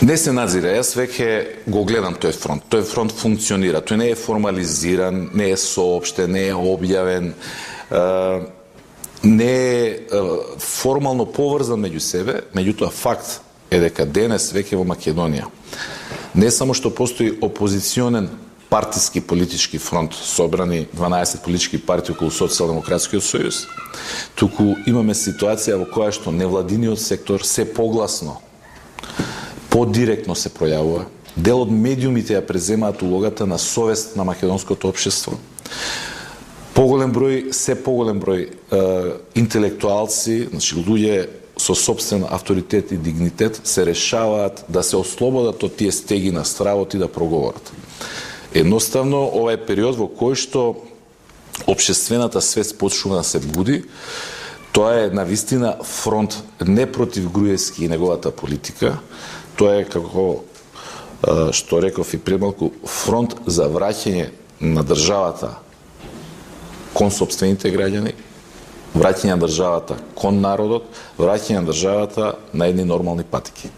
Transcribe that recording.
Не се надзира, јас веќе го гледам тој фронт. Тој фронт функционира, тој не е формализиран, не е соопштен, не е објавен, не е формално поврзан меѓу себе, меѓутоа факт е дека денес веќе во Македонија не само што постои опозиционен партиски политички фронт собрани 12 политички партии околу Социјалдемократскиот сојуз, туку имаме ситуација во која што невладиниот сектор се погласно, подиректно се пројавува. Дел од медиумите ја преземаат улогата на совест на македонското општество. Се поголем број интелектуалци, значи луѓе со собствен авторитет и дигнитет се решаваат да се ослободат од тие стеги на стравот и да проговорат. Едноставно, ова е период во кој што општествената свест почнува да се буди. Тоа е навистина фронт не против Груевски и неговата политика, тоа е, како што реков и премалку, фронт за враќање на државата кон сопствените граѓани, враќање на државата кон народот, враќање на државата на едни нормални патики.